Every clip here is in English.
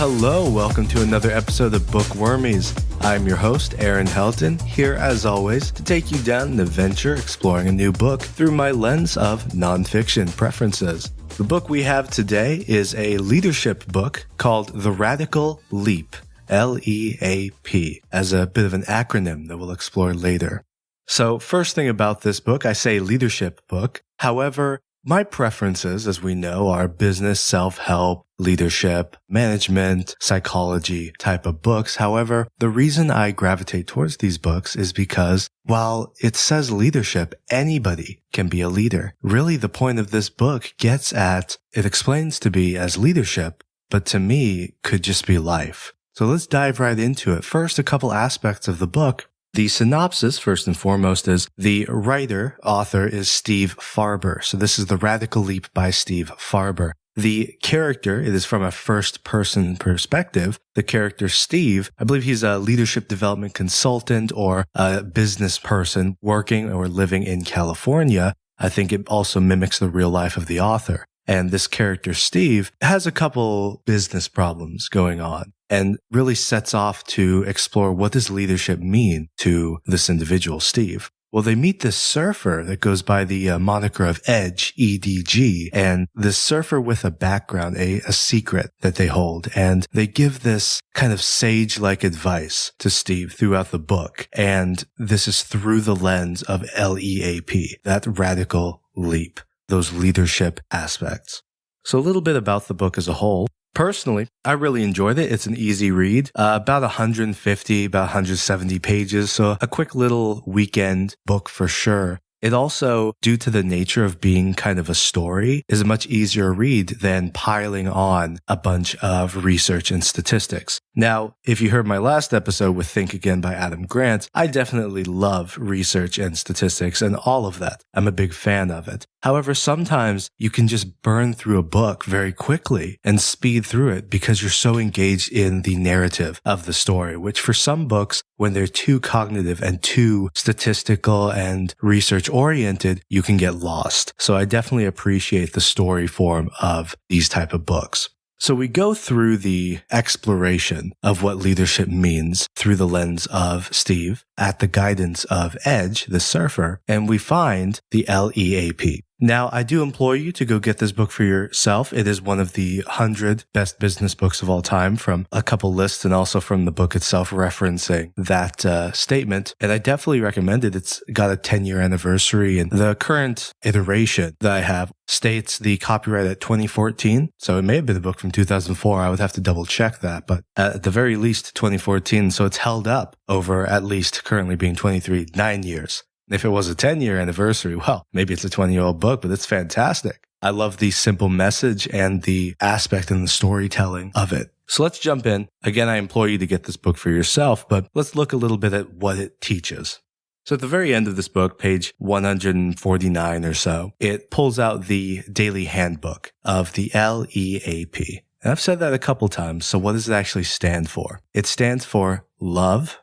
Hello. Welcome to another episode of Book Wormies. I'm your host, Aaron Helton, here as always to take you down an adventure exploring a new book through my lens of nonfiction preferences. The book we have today is a leadership book called The Radical Leap, L-E-A-P, as a bit of an acronym that we'll explore later. So first thing about this book, I say leadership book. However, my preferences, as we know, are business, self-help, leadership, management, psychology type of books. However, the reason I gravitate towards these books is because while it says leadership, anybody can be a leader. Really, the point of this book gets at, it explains to be as leadership, but to me could just be life. So let's dive right into it. First, a couple aspects of the book. The synopsis, first and foremost, is the author is Steve Farber. So this is The Radical Leap by Steve Farber. The character, it is from a first-person perspective. The character Steve, I believe he's a leadership development consultant or a business person working or living in California. I think it also mimics the real life of the author. And this character, Steve, has a couple business problems going on and really sets off to explore what does leadership mean to this individual, Steve. Well, they meet this surfer that goes by the moniker of Edge, E-D-G, and this surfer with a background, a secret that they hold. And they give this kind of sage-like advice to Steve throughout the book. And this is through the lens of L-E-A-P, that radical leap, those leadership aspects. So a little bit about the book as a whole. Personally, I really enjoyed it. It's an easy read, about 150, about 170 pages. So a quick little weekend book for sure. It also, due to the nature of being kind of a story, is a much easier read than piling on a bunch of research and statistics. Now, if you heard my last episode with Think Again by Adam Grant, I definitely love research and statistics and all of that. I'm a big fan of it. However, sometimes you can just burn through a book very quickly and speed through it because you're so engaged in the narrative of the story, which for some books, when they're too cognitive and too statistical and research oriented, you can get lost. So I definitely appreciate the story form of these type of books. So we go through the exploration of what leadership means through the lens of Steve at the guidance of Edge, the surfer, and we find the L-E-A-P. Now, I do implore you to go get this book for yourself. It is one of the 100 best business books of all time from a couple lists and also from the book itself referencing that statement. And I definitely recommend it. It's got a 10-year anniversary and the current iteration that I have states the copyright at 2014. So it may have been a book from 2004. I would have to double check that, but at the very least 2014. So it's held up over at least currently being 9 years. If it was a 10-year anniversary, well, maybe it's a 20-year-old book, but it's fantastic. I love the simple message and the aspect and the storytelling of it. So let's jump in. Again, I implore you to get this book for yourself, but let's look a little bit at what it teaches. So at the very end of this book, page 149 or so, it pulls out the daily handbook of the L-E-A-P. And I've said that a couple times, so what does it actually stand for? It stands for love,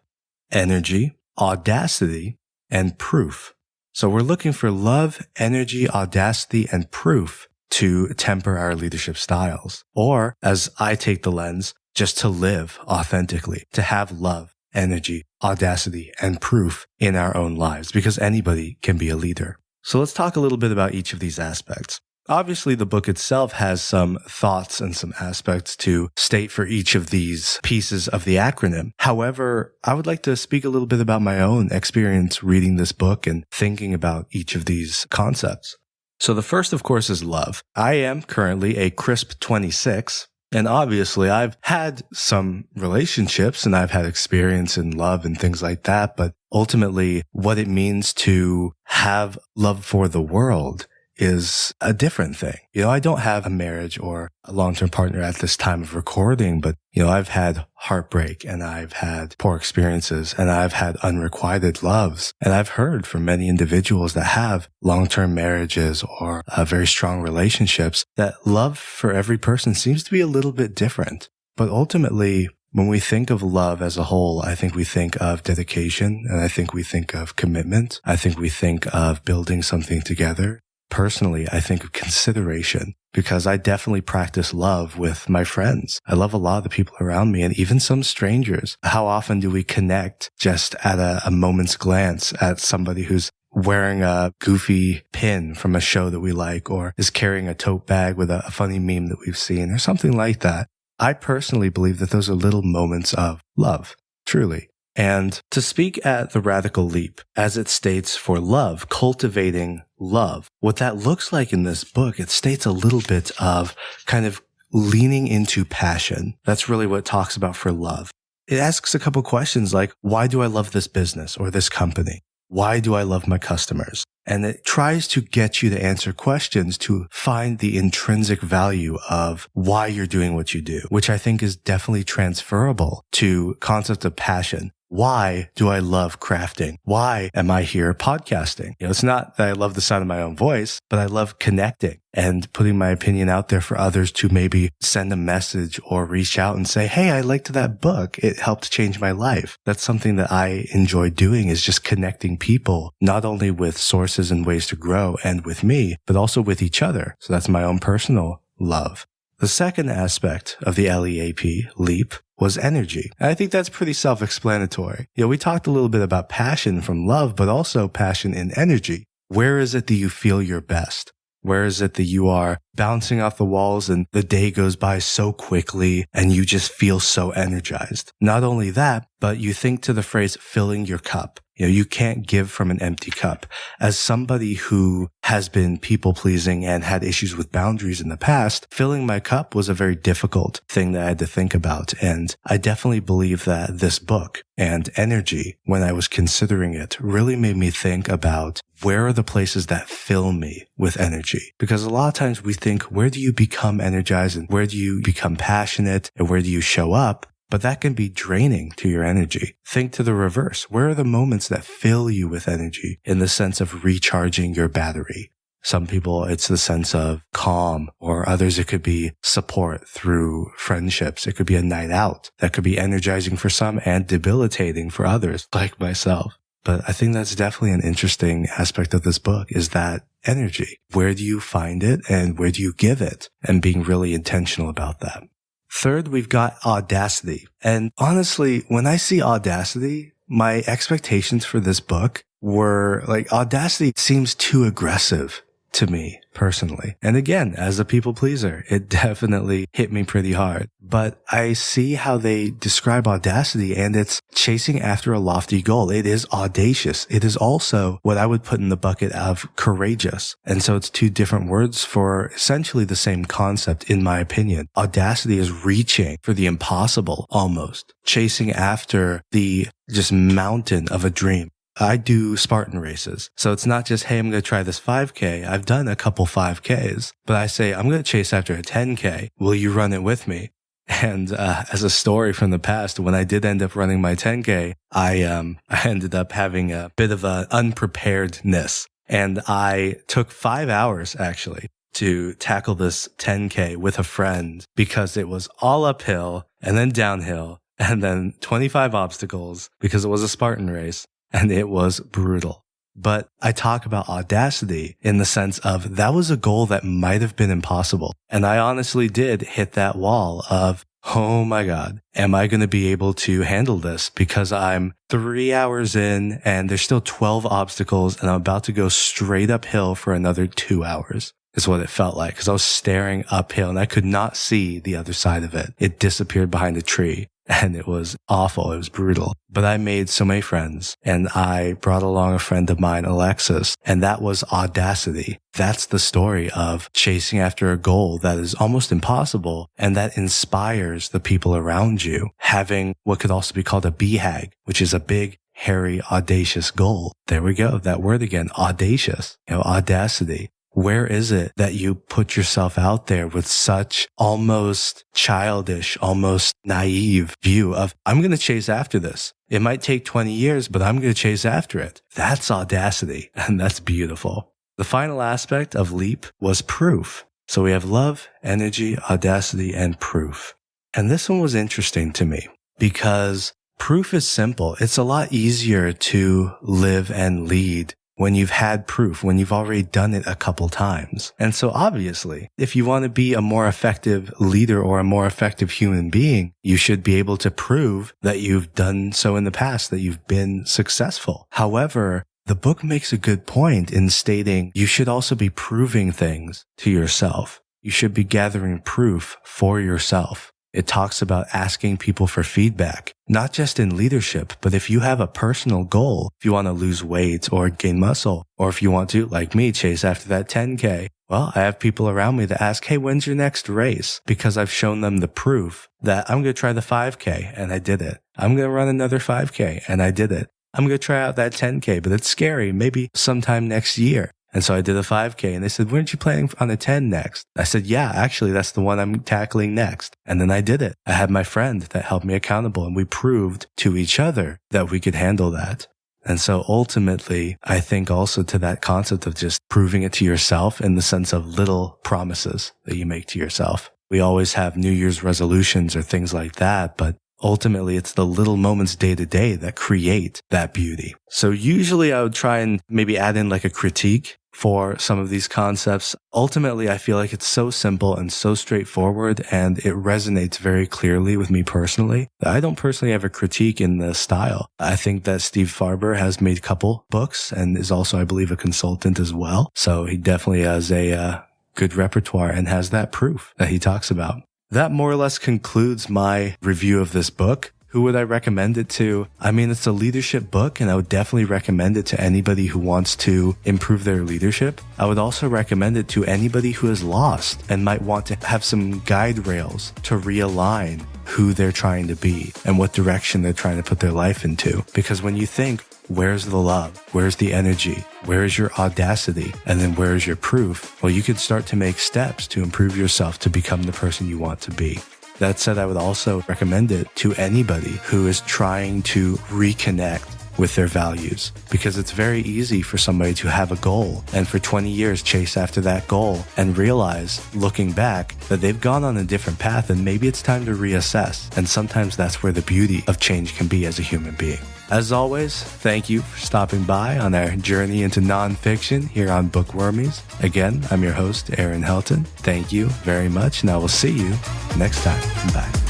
energy, audacity, and proof. So we're looking for love, energy, audacity, and proof to temper our leadership styles. Or, as I take the lens, just to live authentically, to have love, energy, audacity, and proof in our own lives, because anybody can be a leader. So let's talk a little bit about each of these aspects. Obviously, the book itself has some thoughts and some aspects to state for each of these pieces of the acronym. However, I would like to speak a little bit about my own experience reading this book and thinking about each of these concepts. So the first, of course, is love. I am currently a crisp 26. And obviously, I've had some relationships and I've had experience in love and things like that. But ultimately, what it means to have love for the world is a different thing. I don't have a marriage or a long-term partner at this time of recording, but, I've had heartbreak and I've had poor experiences and I've had unrequited loves. And I've heard from many individuals that have long-term marriages or very strong relationships that love for every person seems to be a little bit different. But ultimately, when we think of love as a whole, I think we think of dedication and I think we think of commitment. I think we think of building something together. Personally, I think of consideration because I definitely practice love with my friends. I love a lot of the people around me and even some strangers. How often do we connect just at a moment's glance at somebody who's wearing a goofy pin from a show that we like, or is carrying a tote bag with a funny meme that we've seen, or something like that? I personally believe that those are little moments of love, truly. And to speak at the radical leap, as it states for love, cultivating love, what that looks like in this book, it states a little bit of kind of leaning into passion. That's really what it talks about for love. It asks a couple questions like, why do I love this business or this company? Why do I love my customers? And it tries to get you to answer questions to find the intrinsic value of why you're doing what you do, which I think is definitely transferable to concept of passion. Why do I love crafting? Why am I here podcasting? It's not that I love the sound of my own voice, but I love connecting and putting my opinion out there for others to maybe send a message or reach out and say, hey, I liked that book. It helped change my life. That's something that I enjoy doing, is just connecting people, not only with sources and ways to grow and with me, but also with each other. So that's my own personal love. The second aspect of the LEAP, leap, was energy. And I think that's pretty self-explanatory. We talked a little bit about passion from love, but also passion in energy. Where is it that you feel your best? Where is it that you are bouncing off the walls and the day goes by so quickly and you just feel so energized? Not only that, but you think to the phrase filling your cup. You can't give from an empty cup. As somebody who has been people-pleasing and had issues with boundaries in the past, filling my cup was a very difficult thing that I had to think about. And I definitely believe that this book and energy, when I was considering it, really made me think about where are the places that fill me with energy? Because a lot of times we think, where do you become energized and where do you become passionate and where do you show up? But that can be draining to your energy. Think to the reverse. Where are the moments that fill you with energy in the sense of recharging your battery? Some people, it's the sense of calm, or others, it could be support through friendships. It could be a night out. That could be energizing for some and debilitating for others, like myself. But I think that's definitely an interesting aspect of this book, is that energy. Where do you find it and where do you give it? And being really intentional about that. Third, we've got audacity. And honestly, when I see audacity, my expectations for this book were like, audacity seems too aggressive to me personally. And again, as a people pleaser, it definitely hit me pretty hard. But I see how they describe audacity, and it's chasing after a lofty goal. It is audacious. It is also what I would put in the bucket of courageous. And so it's two different words for essentially the same concept, in my opinion. Audacity is reaching for the impossible, almost chasing after the just mountain of a dream. I do Spartan races. So it's not just, hey, I'm going to try this 5K. I've done a couple 5Ks, but I say, I'm going to chase after a 10K. Will you run it with me? And as a story from the past, when I did end up running my 10K, I ended up having a bit of an unpreparedness. And I took 5 hours actually to tackle this 10K with a friend, because it was all uphill and then downhill and then 25 obstacles, because it was a Spartan race. And it was brutal. But I talk about audacity in the sense of that was a goal that might have been impossible. And I honestly did hit that wall of, oh my God, am I going to be able to handle this? Because I'm 3 hours in and there's still 12 obstacles and I'm about to go straight uphill for another 2 hours. Is what it felt like, because I was staring uphill and I could not see the other side of it. It disappeared behind a tree. And it was awful. It was brutal. But I made so many friends, and I brought along a friend of mine, Alexis, and that was audacity. That's the story of chasing after a goal that is almost impossible and that inspires the people around you. Having what could also be called a BHAG, which is a big, hairy, audacious goal. There we go. That word again, audacious, audacity. Where is it that you put yourself out there with such almost childish, almost naive view of, I'm going to chase after this. It might take 20 years, but I'm going to chase after it. That's audacity, and that's beautiful. The final aspect of LEAP was proof. So we have love, energy, audacity, and proof. And this one was interesting to me because proof is simple. It's a lot easier to live and lead when you've had proof, when you've already done it a couple times. And so obviously, if you want to be a more effective leader or a more effective human being, you should be able to prove that you've done so in the past, that you've been successful. However, the book makes a good point in stating you should also be proving things to yourself. You should be gathering proof for yourself. It talks about asking people for feedback, not just in leadership, but if you have a personal goal, if you want to lose weight or gain muscle, or if you want to, like me, chase after that 10K, well, I have people around me that ask, hey, when's your next race? Because I've shown them the proof that I'm going to try the 5K and I did it. I'm going to run another 5K and I did it. I'm going to try out that 10K, but it's scary. Maybe sometime next year. And so I did a 5K and they said, weren't you planning on a 10 next? I said, yeah, actually, that's the one I'm tackling next. And then I did it. I had my friend that helped me accountable and we proved to each other that we could handle that. And so ultimately, I think also to that concept of just proving it to yourself in the sense of little promises that you make to yourself. We always have New Year's resolutions or things like that, but ultimately, it's the little moments day to day that create that beauty. So usually I would try and maybe add in like a critique for some of these concepts. Ultimately, I feel like it's so simple and so straightforward and it resonates very clearly with me personally. I don't personally have a critique in the style. I think that Steve Farber has made a couple books and is also, I believe, a consultant as well. So he definitely has a good repertoire and has that proof that he talks about. That more or less concludes my review of this book. Who would I recommend it to? I mean, it's a leadership book and I would definitely recommend it to anybody who wants to improve their leadership. I would also recommend it to anybody who is lost and might want to have some guide rails to realign who they're trying to be and what direction they're trying to put their life into. Because when you think, where's the love? Where's the energy? Where is your audacity? And then where is your proof? Well, you could start to make steps to improve yourself to become the person you want to be. That said, I would also recommend it to anybody who is trying to reconnect with their values, because it's very easy for somebody to have a goal and for 20 years chase after that goal and realize, looking back, that they've gone on a different path and maybe it's time to reassess. And sometimes that's where the beauty of change can be as a human being. As always, thank you for stopping by on our journey into nonfiction here on Book Wormies. Again, I'm your host, Aaron Helton. Thank you very much, and I will see you next time. Bye.